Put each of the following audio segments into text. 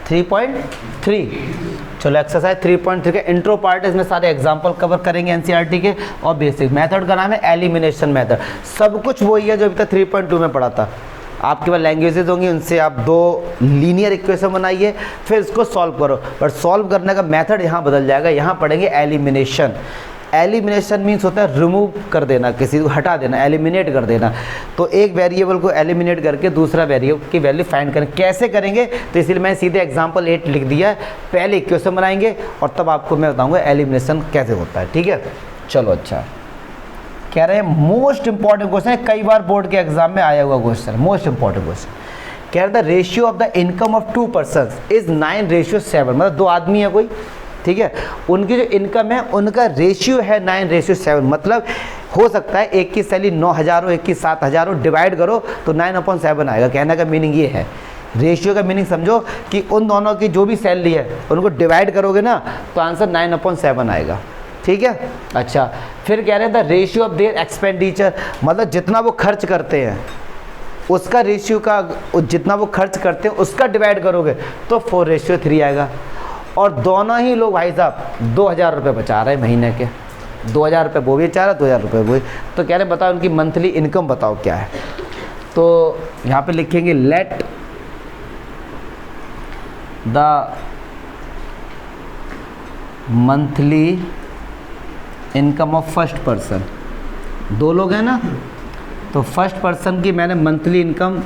3.3। चलो एक्सरसाइज 3.3 के intro part, इसमें सारे एग्जांपल कवर करेंगे एनसीईआरटी के, और बेसिक मेथड का नाम है एलिमिनेशन मेथड। सब कुछ वही है जो अभी तक 3.2 में पढ़ा था। आपके पास लैंग्वेजेज होंगी, उनसे आप 2 लीनियर इक्वेशन बनाइए, फिर इसको सॉल्व करो, बट सॉल्व करने का मेथड यहाँ बदल जाएगा। यहाँ पढ़ेंगे एलिमिनेशन। एलिमिनेशन मीन्स होता है रिमूव कर देना, किसी को हटा देना, एलिमिनेट कर देना। तो एक वेरिएबल को एलिमिनेट करके दूसरा वेरिएबल की वैल्यू फाइंड करें। कैसे करेंगे, तो इसलिए मैंने सीधे एग्जांपल 8 लिख दिया है। पहले इक्वेशन बनाएंगे और तब आपको मैं बताऊंगा एलिमिनेशन कैसे होता है, ठीक है। चलो अच्छा, कह रहे हैं मोस्ट इंपॉर्टेंट क्वेश्चन है, कई बार बोर्ड के एग्जाम में आया हुआ क्वेश्चन, मोस्ट इंपॉर्टेंट क्वेश्चन। कह रहा था ratio of the income of 2 person is 9:7, मतलब 2 आदमी है कोई, ठीक है, उनकी जो इनकम है उनका रेशियो है 9:7। मतलब हो सकता है एक की सैलरी 9,000 हो, एक की 7,000 हो, डिवाइड करो तो 9/7 आएगा। कहने का मीनिंग ये है, रेशियो का मीनिंग समझो कि उन दोनों की जो भी सैलरी है उनको डिवाइड करोगे ना तो आंसर 9/7 आएगा, ठीक है। अच्छा, फिर कह रहे हैं the ratio of their expenditure, मतलब जितना वो खर्च करते हैं उसका रेशियो का, जितना वो खर्च करते हैं उसका डिवाइड करोगे तो 4:3 आएगा। और दोनों ही लोग भाई साहब 2,000 रुपये बचा रहे हैं महीने के, 2,000 रुपये वो भी बचा रहा है, 2,000 रुपये वो भी। तो कह रहे बताओ उनकी मंथली इनकम बताओ क्या है। तो यहाँ पे लिखेंगे let the monthly income of first person. 2 लोग हैं ना, तो फर्स्ट पर्सन की मैंने मंथली इनकम,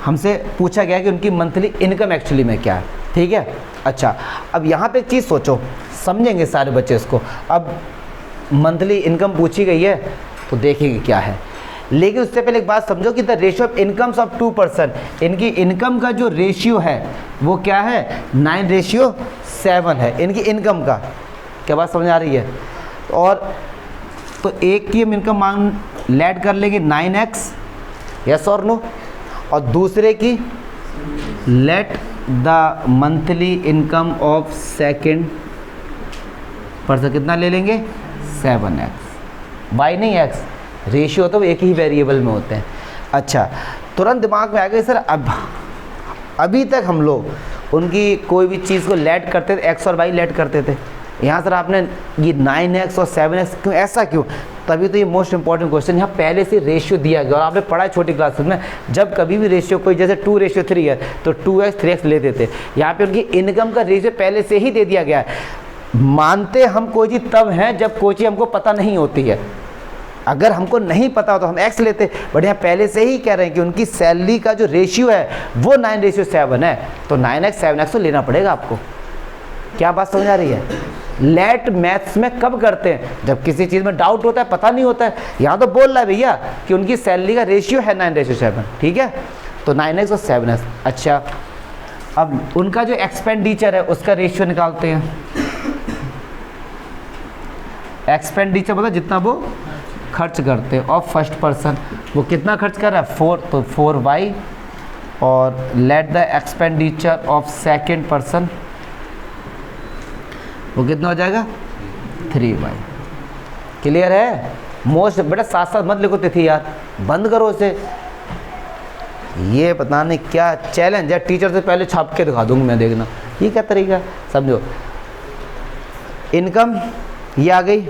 हमसे पूछा गया कि उनकी मंथली इनकम एक्चुअली में क्या है, ठीक है। अच्छा, अब यहाँ पे एक चीज़ सोचो, समझेंगे सारे बच्चे इसको। अब मंथली इनकम पूछी गई है तो देखेंगे क्या है, लेकिन उससे पहले एक बात समझो कि the ratio of incomes of 2 person, इनकी इनकम का जो रेशियो है वो क्या है, 9:7 है इनकी इनकम का। क्या बात समझ आ रही है। और तो एक की हम इनकम मान लेट कर लेंगे 9x, यस और नो, और दूसरे की let the monthly income of second person कितना ले लेंगे, 7x। y नहीं x, रेशियो तो एक ही वेरिएबल में होते हैं। अच्छा, तुरंत दिमाग में आ गया सर, अब अभी तक हम लोग उनकी कोई भी चीज़ को लेट करते थे, x और y लेट करते थे, यहाँ सर आपने ये 9x और 7x क्यों, ऐसा क्यों। तभी तो ये मोस्ट इंपॉर्टेंट क्वेश्चन, यहाँ पहले से रेशियो दिया गया और आपने पढ़ा है छोटी क्लासेस में, जब कभी भी रेशियो कोई जैसे 2:3 है तो 2x 3x लेते थे। यहाँ पे उनकी इनकम का रेशियो पहले से ही दे दिया गया है। मानते हम कोई चीज़ तब हैं जब कोई चीज़ हमको पता नहीं होती है, अगर हमको नहीं पता हो तो हम x लेते, बट यहाँ पहले से ही कह रहे हैं कि उनकी सैलरी का जो रेशियो है वो 9:7 है, तो 9x 7x तो लेना पड़ेगा आपको। क्या बात समझ आ रही है। लेट मैथ्स में कब करते हैं, जब किसी चीज़ में डाउट होता है, पता नहीं होता है। यहाँ तो बोल रहा है भैया कि उनकी सैलरी का रेशियो है 9:7, ठीक है, तो 9x और 7x। अच्छा, अब उनका जो एक्सपेंडिचर है उसका रेशियो निकालते हैं। एक्सपेंडिचर मतलब जितना वो खर्च करते हैं, और फर्स्ट पर्सन वो कितना खर्च कर रहा है, 4, तो 4y, और let the expenditure of second person वो कितना हो जाएगा, 3y। क्लियर है। मोस्ट, बेटा साथ साथ मत लिखो तिथि यार, बंद करो इसे। ये पता नहीं क्या चैलेंज है, टीचर से पहले छाप के दिखा दूंगा मैं, देखना ये क्या तरीका, समझो। इनकम ये आ गई।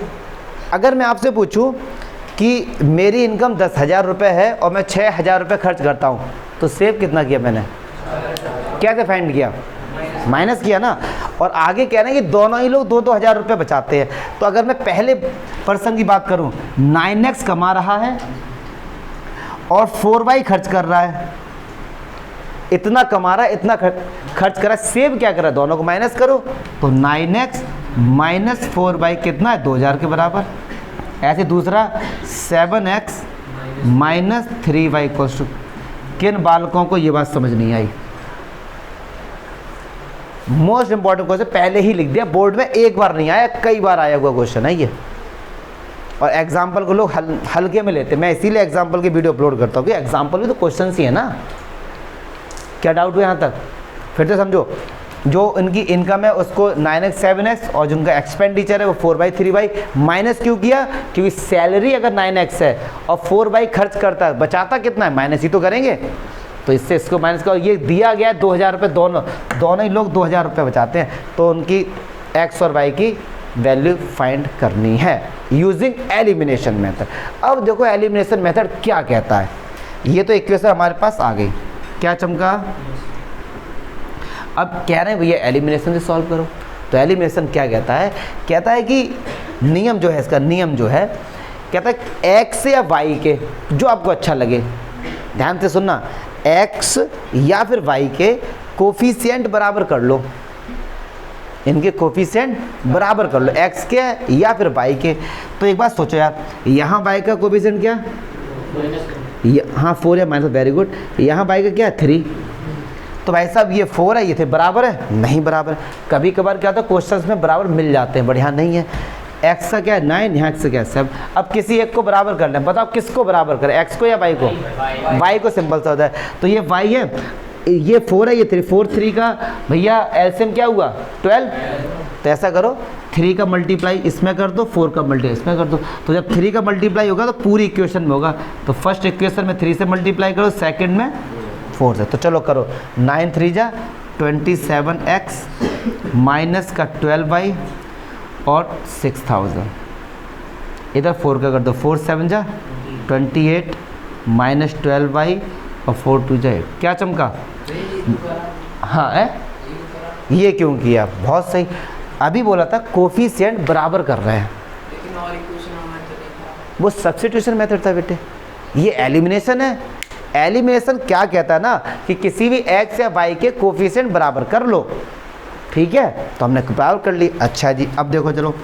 अगर मैं आपसे पूछूं कि मेरी इनकम 10,000 रुपये है और मैं 6,000 रुपये खर्च करता हूं, तो सेव कितना किया मैंने, कैसे फाइंड किया, माइनस किया ना। और आगे कह रहे हैं कि दोनों ही लोग 2-2 हज़ार रुपये बचाते हैं। तो अगर मैं पहले पर्सन की बात करूं, 9x कमा रहा है और 4y खर्च कर रहा है, इतना कमा रहा है, इतना खर्च कर रहा है, सेव क्या कर रहा है, दोनों को माइनस करो, तो 9x माइनस 4y कितना है, 2,000 के बराबर। ऐसे दूसरा 7x minus 3y equals to, किन बालकों को ये बात समझ नहीं आई। मोस्ट इंपॉर्टेंट क्वेश्चन पहले ही लिख दिया, बोर्ड में एक बार नहीं आया, कई बार आया हुआ क्वेश्चन है ये। और एग्जाम्पल को लोग हल्के में लेते हैं, मैं इसीलिए एग्जाम्पल की वीडियो अपलोड करता हूँ कि एग्जाम्पल भी तो क्वेश्चन ही है ना। क्या डाउट हुआ यहाँ तक, फिर से समझो। जो इनकी इनकम है उसको 9x 7x, और जिनका एक्सपेंडिचर है वो 4y 3y। माइनस क्यों किया, क्योंकि सैलरी अगर 9x है और 4y खर्च करता है, बचाता कितना है, माइनस ही तो करेंगे। तो इससे इसको माइनस करो। ये दिया गया है 2000 रुपये, दोनों ही लोग 2000 रुपये बचाते हैं, तो उनकी एक्स और वाई की वैल्यू फाइंड करनी है यूजिंग एलिमिनेशन मेथड। अब देखो एलिमिनेशन मेथड क्या कहता है। ये तो इक्वेशन हमारे पास आ गई, क्या चमका। अब कह रहे हैं भैया एलिमिनेशन से सॉल्व करो, तो एलिमिनेशन क्या कहता है, कहता है कि नियम जो है इसका, नियम जो है कहता है एक्स या वाई के, जो आपको अच्छा लगे, ध्यान से सुनना, एक्स या फिर वाई के कोफिशिएंट बराबर कर लो, इनके कोफिशिएंट बराबर कर लो, एक्स के या फिर वाई के। तो एक बात सोचो यार, यहाँ वाई का कोफिशिएंट क्या, हाँ 4 है माइनस, वेरी गुड। यहाँ वाई का क्या है 3, तो भाई साहब ये 4 है, ये थे बराबर है, नहीं बराबर। कभी कभार क्या होता है क्वेश्चंस में बराबर मिल जाते हैं, बढ़िया नहीं है। एक्स का क्या है 9, यहाँ एक्स का क्या है 7। अब किसी एक को बराबर कर लें, बताओ किसको बराबर करें, एक्स को या वाई को, वाई को, सिंपल सा होता है। तो ये वाई है, ये 4 है, ये 3, 4 3 का भैया एलसीएम क्या हुआ 12। तो ऐसा करो 3 का मल्टीप्लाई इसमें कर दो, 4 का मल्टीप्लाई इसमें कर दो, तो जब 3 का मल्टीप्लाई होगा तो पूरी इक्वेशन में होगा। तो फर्स्ट इक्वेशन में 3 से मल्टीप्लाई करो, सेकंड में 4 से। तो चलो करो, 9 3 जा 27x माइनस का 12y और 6000, इधर 4 का कर दो, 4 7 जा 28 माइनस 12y और 4 2 जा 8। क्या चमका, हाँ है, ये क्यों किया, बहुत सही। अभी बोला था कोफिशिएंट बराबर कर रहे हैं, लेकिन और इक्वेशन हमारे तो नहीं था, वो सब्स्टिट्यूशन मेथड था बेटे, ये एलिमिनेशन है। एलिमिनेशन क्या कहता है ना कि किसी भी एक्स या वाई के कोफिशिएंट बराबर कर लो, ठीक है। तो हमने बराबर कर ली। अच्छा जी, अब देखो चलो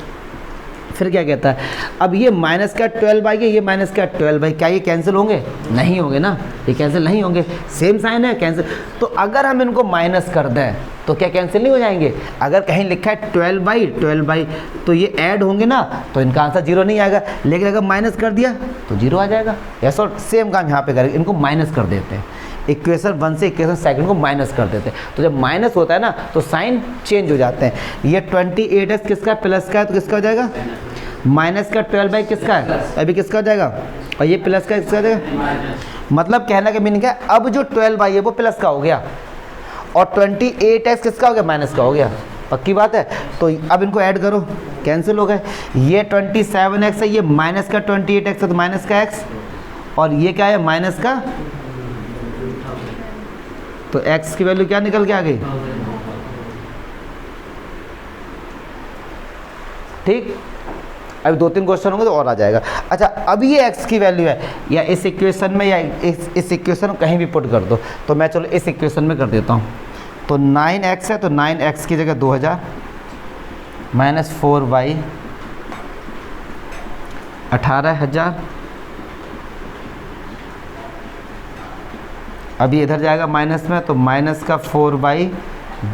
फिर क्या कहता है, अब ये माइनस का 12y है, ये माइनस का 12y, क्या ये कैंसिल होंगे, नहीं होंगे ना, ये कैंसिल नहीं होंगे, सेम साइन है कैंसिल। तो अगर हम इनको माइनस कर दें तो क्या कैंसिल नहीं हो जाएंगे। अगर कहीं लिखा है 12y तो ये ऐड होंगे ना, तो इनका आंसर 0 नहीं आएगा। लेकिन अगर माइनस कर दिया तो 0 आ जाएगा। ऐसा सेम काम यहाँ पे करेंगे, इनको माइनस कर देते हैं, इक्वेशन 1 से इक्वेशन सेकंड को माइनस कर देते हैं। तो जब माइनस होता है ना तो साइन चेंज हो जाते हैं। ये 28x किसका प्लस का है, तो किसका हो जाएगा, माइनस का 12y किसका है, अभी किसका हो जाएगा, और ये प्लस का किसका हो जाएगा। मतलब कहने का मीनिंग है अब जो 12y है वो प्लस का हो गया और 28x किसका हो गया, माइनस का हो गया। पक्की बात है। तो अब इनको ऐड करो, कैंसिल हो गए। ये 27x है, ये माइनस का 28x है, तो माइनस का x, और ये क्या है माइनस का, तो x की वैल्यू क्या निकल के आ गई, ठीक। अभी 2-3 क्वेश्चन होंगे तो और आ जाएगा। अच्छा, अब ये x की वैल्यू है, या इस इक्वेशन में या इस इक्वेशन में कहीं भी पुट कर दो। तो मैं चलो इस इक्वेशन में कर देता हूँ। तो 9x है, तो 9x की जगह 2000 माइनस 4y 18000। अभी इधर जाएगा माइनस में, तो माइनस का 4y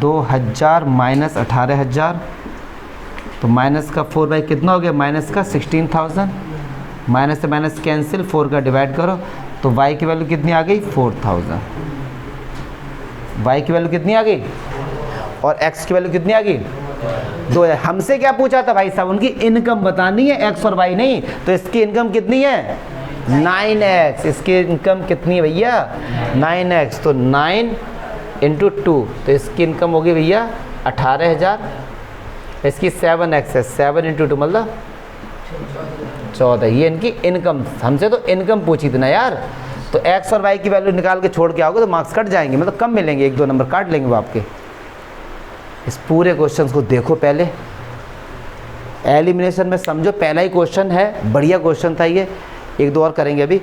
2000 माइनस 18000, तो माइनस का 4y कितना हो गया, माइनस का 16000। माइनस से माइनस कैंसिल, 4 का डिवाइड करो, तो y की वैल्यू कितनी आ गई 4000। y की वैल्यू कितनी आ गई और x की वैल्यू कितनी आ गई 2000। हमसे क्या पूछा था भाई साहब, उनकी इनकम बतानी है, x और y नहीं। तो इसकी इनकम कितनी है 9x, इसकी इनकम कितनी है भैया 9x, तो 9 × 2, तो इसकी इनकम होगी भैया 18000। इसकी 7x है, 7 × 2 मतलब 14। ये इनकी इनकम, हमसे तो इनकम पूछी थी ना यार। तो x और y की वैल्यू निकाल के छोड़ के आओगे तो मार्क्स कट जाएंगे, मतलब कम मिलेंगे, 1-2 नंबर काट लेंगे वो आपके। इस पूरे क्वेश्चन को देखो पहले, एलिमिनेशन में समझो, पहला ही क्वेश्चन है, बढ़िया क्वेश्चन था ये। 1-2 और करेंगे अभी।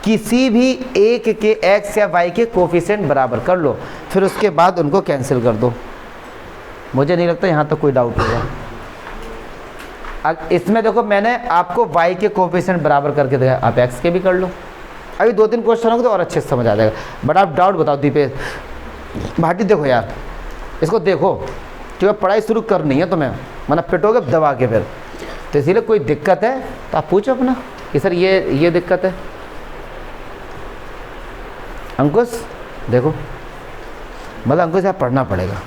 किसी भी एक के x या y के कोफिशिएंट बराबर कर लो, फिर उसके बाद उनको कैंसिल कर दो। मुझे नहीं लगता यहाँ तक कोई डाउट होगा। अब इसमें देखो मैंने आपको y के कोफिशिएंट बराबर करके दिया, आप x के भी कर लो। अभी 2-3 क्वेश्चन होंगे तो और अच्छे से समझ आ जाएगा। बट आप डाउट बताओ दीपेश भाटी, देखो यार इसको देखो, क्योंकि पढ़ाई शुरू करनी है तुम्हें, मतलब पिटोगे दबा के फिर। तो इसीलिए कोई दिक्कत है तो आप पूछो अपना कि सर ये दिक्कत है। अंकुश देखो, मतलब अंकुश यार पढ़ना पड़ेगा।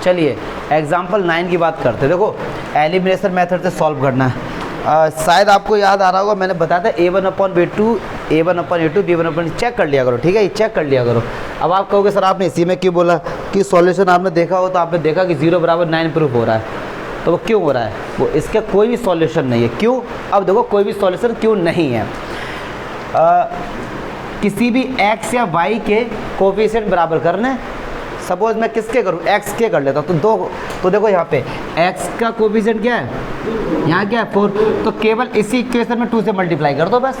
चलिए एग्जाम्पल 9 की बात करते हैं। देखो एलिमिनेशन मेथड से सॉल्व करना है। शायद आपको याद आ रहा होगा, मैंने बताया था A1/B2, A1/A2, B1/, चेक कर लिया करो, ठीक है, ये चेक कर लिया करो। अब आप कहोगे सर आपने इसी में क्यों बोला कि सॉल्यूशन आपने देखा हो तो आपने देखा कि 0 = 9 प्रूफ हो रहा है, तो वो क्यों हो रहा है? वो इसका कोई भी सॉल्यूशन नहीं है। क्यों? अब देखो कोई भी सॉल्यूशन क्यों नहीं है। किसी भी x या y के कोफिशिएंट बराबर करने, सपोज मैं किसके करूँ, x के कर लेता हूँ, तो देखो यहाँ पे x का कोफिशिएंट क्या है, यहाँ क्या है 4, तो केवल इसी इक्वेशन में 2 से मल्टीप्लाई कर दो बस।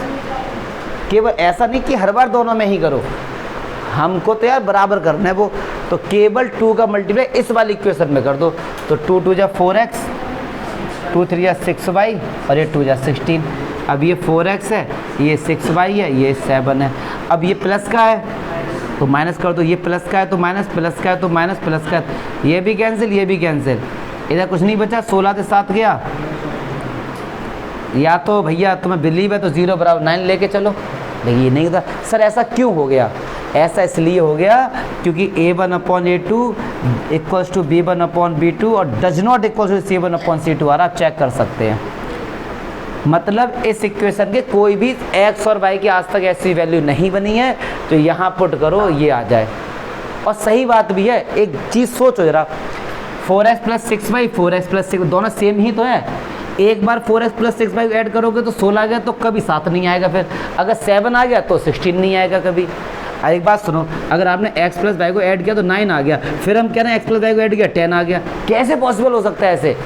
केवल ऐसा नहीं कि हर बार दोनों में ही करो, हमको तो यार बराबर करना है वो, तो केवल 2 का मल्टीप्लाई इस वाली इक्वेशन में कर दो। तो 2 × 2 = 4x, 2 × 3 = 6y और ये 2 × 16। अब ये 4x है, ये 6y है, ये 7 है। अब ये प्लस का है तो माइनस कर दो, ये प्लस का है तो माइनस, प्लस का है तो माइनस, प्लस का है, ये भी कैंसिल, ये भी कैंसिल, इधर कुछ नहीं बचा, 16 से 7 गया। या तो भैया तुम्हें बिलीव है तो 0 = 9 लेके चलो, लेकिन ये नहीं होता। सर ऐसा क्यों हो गया? ऐसा इसलिए हो गया क्योंकि A1/A2 = B1/B2 और does not equal to C1/C2 आ रहा, आप चेक कर सकते हैं। मतलब इस इक्वेशन के कोई भी x और y की आज तक ऐसी वैल्यू नहीं बनी है, तो यहाँ पुट करो ये आ जाए। और सही बात भी है, एक चीज़ सोचो जरा, 4x + 6y, 4x + 6 दोनों सेम ही तो है। एक बार 4x + 6y ऐड करोगे तो 16 आ गया, तो कभी 7 नहीं आएगा। फिर अगर 7 आ गया तो 16 नहीं आएगा कभी। और एक बात सुनो, अगर आपने x + y को ऐड किया तो 9 आ गया, फिर हम कह रहे हैं x + y को ऐड किया 10 आ गया। कैसे पॉसिबल हो सकता है ऐसे?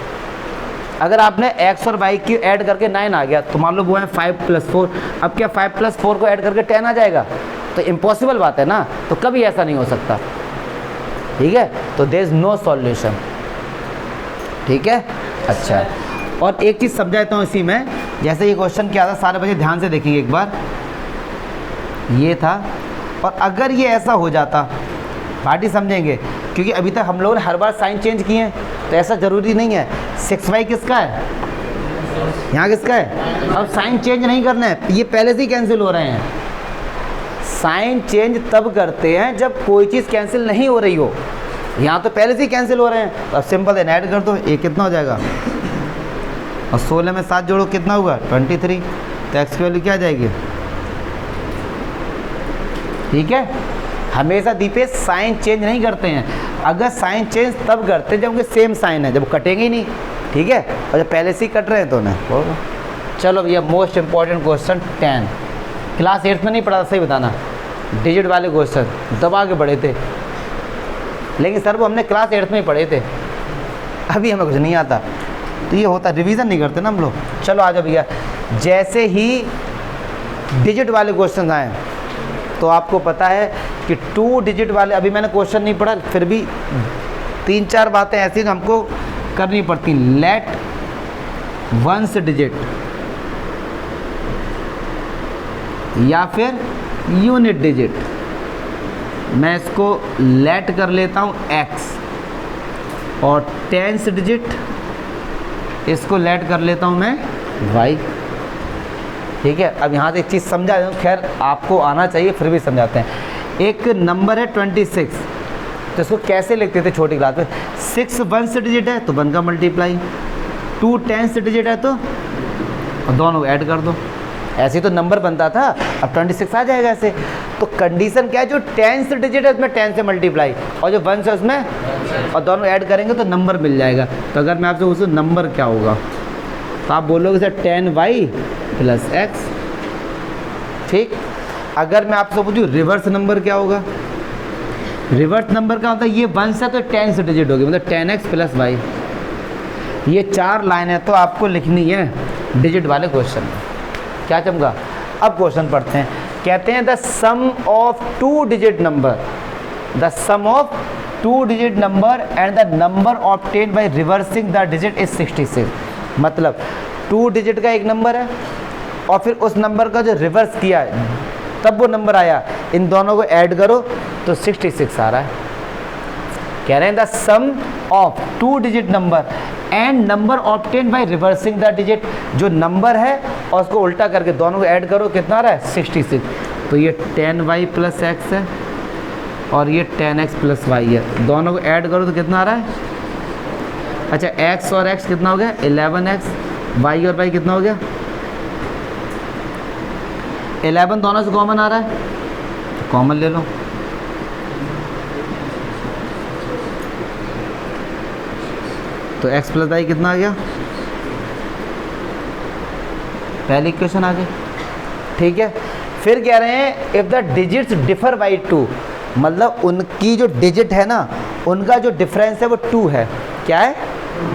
अगर आपने x और y की ऐड करके 9 आ गया, तो मान लो वो है 5 + 4, अब क्या 5 + 4 को ऐड करके 10 आ जाएगा? तो इम्पॉसिबल बात है ना, तो कभी ऐसा नहीं हो सकता। ठीक है, तो देयर इज नो सॉल्यूशन। ठीक है, अच्छा। और एक चीज़ समझाता हूँ इसी में, जैसे ये क्वेश्चन क्या था, सारे बच्चे ध्यान से देखेंगे एक बार। ये था, और अगर ये ऐसा हो जाता, पार्टी समझेंगे, क्योंकि अभी तक हम लोगों ने हर बार साइन चेंज किए हैं, तो ऐसा ज़रूरी नहीं है। 6y किसका है, यहाँ किसका है? अब साइन चेंज नहीं करना है, ये पहले से ही कैंसिल हो रहे हैं। साइन चेंज तब करते हैं जब कोई चीज़ कैंसिल नहीं हो रही हो, यहाँ तो पहले से ही कैंसिल हो रहे हैं। तो अब सिंपल है, ऐड कर दो, ये कितना हो जाएगा, और 16 में 7 जोड़ो कितना होगा 23, तो x की वैल्यू क्या आ जाएगी? ठीक है, हमेशा दीपे साइन चेंज नहीं करते हैं। अगर साइन चेंज तब करते हैं जब उनके सेम साइन है, जब कटेंगे ही नहीं। ठीक है, और जब पहले से ही कट रहे हैं तो नहीं। चलो भैया, मोस्ट इंपॉर्टेंट क्वेश्चन 10, क्लास 8 में नहीं पढ़ा था, सही बताना। डिजिट वाले क्वेश्चन दबा के पढ़े थे, लेकिन सर वो हमने क्लास 8 में ही पढ़े थे, अभी हमें कुछ नहीं आता। तो ये होता, रिवीजन नहीं करते ना हम लोग। चलो आ जाओ भैया, जैसे ही डिजिट वाले क्वेश्चन आए तो आपको पता है कि 2 डिजिट वाले, अभी मैंने क्वेश्चन नहीं पढ़ा, फिर भी 3-4 बातें ऐसी हमको करनी पड़ती। लेट वंस डिजिट या फिर यूनिट डिजिट, मैं इसको लेट कर लेता हूँ x, और टेंस डिजिट इसको लेट कर लेता हूँ मैं y। ठीक है, अब यहाँ से एक चीज़ समझा दूँ, खैर आपको आना चाहिए, फिर भी समझाते हैं। एक नंबर है 26, तो इसको कैसे लिखते थे छोटी क्लास में? 6 वंस डिजिट है तो 1 का मल्टीप्लाई, 2 टेंस डिजिट है तो दोनों ऐड कर दो, ऐसे तो नंबर बनता था। अब 26 आ जाएगा ऐसे। तो कंडीशन क्या है, जो टेंस डिजिट है उसमें 10 से मल्टीप्लाई, और जो वंस है उसमें, और दोनों ऐड करेंगे तो नंबर मिल जाएगा। तो अगर मैं आपसे पूछूं नंबर क्या होगा, तो आप बोलोगे सर 10y + x। ठीक, अगर मैं आपसे पूछूं रिवर्स नंबर क्या होगा, रिवर्स नंबर क्या होता है? ये वंस है तो 10 से डिजिट होगी, मतलब 10x + y। ये 4 लाइन है तो आपको लिखनी है डिजिट वाले क्वेश्चन में। क्या चमका? अब क्वेश्चन पढ़ते हैं। कहते हैं the sum of 2 digit number, the sum of 2 digit number and the number obtained by reversing the digit is 66। मतलब 2 डिजिट का एक नंबर है, और फिर उस नंबर का जो रिवर्स किया है तब वो नंबर आया, इन दोनों को ऐड करो तो 66 आ रहा है। कह रहे हैं the sum of 2 digit number and number obtain by reversing the digit, जो नंबर है और उसको उल्टा करके दोनों को ऐड करो, कितना आ रहा है 66। तो ये 10y + x है और ये 10x + y है, दोनों को ऐड करो तो कितना आ रहा है? अच्छा, x और x कितना हो गया 11x, वाई और वाई कितना हो गया 11 दोनों से कॉमन आ रहा है तो कॉमन ले लो। तो x प्लस वाई कितना आ गया, पहली इक्वेशन आ गई। ठीक है, फिर कह रहे हैं if the digits differ by 2, मतलब उनकी जो डिजिट है ना उनका जो डिफरेंस है वो 2 है। क्या है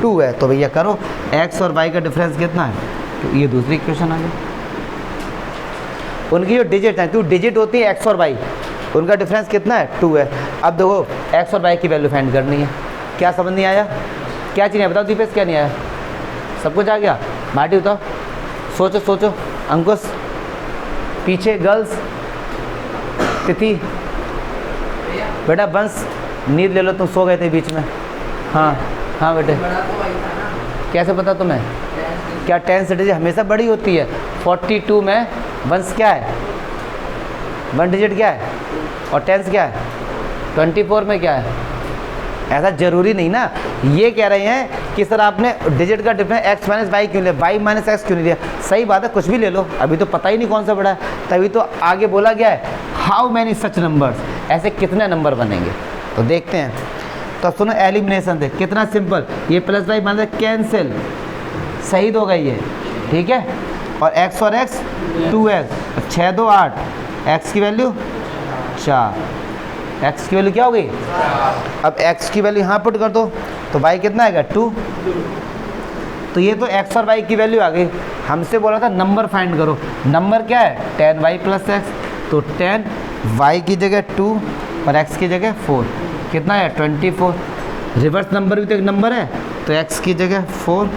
2 है। तो भैया करो x और y का डिफरेंस कितना है, तो ये दूसरी इक्वेशन आ गई। उनकी जो डिजिट है, क्यों डिजिट होती है x और y, उनका डिफरेंस कितना है 2 है। अब देखो x और y की वैल्यू फाइंड करनी है। क्या समझ नहीं आया, क्या चीज़ है बताओ दीपेश, क्या नहीं आया, सब कुछ आ गया। माटी बताओ, सोचो सोचो, अंकुश पीछे, गर्ल्स, तिथि, बेटा वंश नींद ले लो, तुम सो गए थे बीच में। हाँ हाँ बेटे, बड़ा तो वही था ना। कैसे पता तुम्हें, क्या 10 डिजिट हमेशा बड़ी होती है। 42 में वंश क्या है, 1 डिजिट क्या है, और 10 क्या है, 24 में क्या है। ऐसा ज़रूरी नहीं ना। ये कह रहे हैं कि सर आपने डिजिट का डिफरेंस x माइनस वाई क्यों लिया, y माइनस एक्स क्यों नहीं लिया। सही बात है, कुछ भी ले लो, अभी तो पता ही नहीं कौन सा बड़ा है, तभी तो आगे बोला गया है हाउ मैनी सच नंबर्स, ऐसे कितने नंबर बनेंगे। तो देखते हैं। तो सुनो एलिमिनेशन दे, कितना सिंपल, ये प्लस वाई मान कैंसिल, सही हो गई है। ठीक है, और x और x 2x, 6 2 8, x की वैल्यू 4, x की वैल्यू क्या हो गई। अब x की वैल्यू यहाँ पुट कर दो तो y कितना आएगा 2। तो ये तो x और y की वैल्यू आ गई। हमसे बोला था नंबर फाइंड करो, नंबर क्या है 10y प्लस एक्स, तो 10y की जगह 2 और x की जगह 4, कितना है 24। रिवर्स नंबर भी तो एक नंबर है, तो x की जगह 4,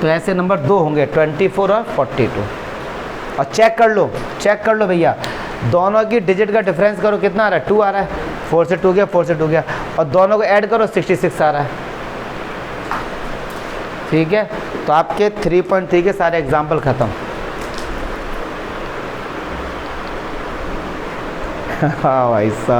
तो ऐसे नंबर 2 होंगे 24 और 42। और चेक कर लो भैया, दोनों की डिजिट का डिफरेंस करो, कितना आ रहा है 2 आ रहा है, 4 से 2 गया, 4 से 2 गया, और दोनों को ऐड करो 66 आ रहा है। ठीक है, तो आपके 3.3 के सारे एग्जाम्पल ख़त्म। हाँ भाई साहब।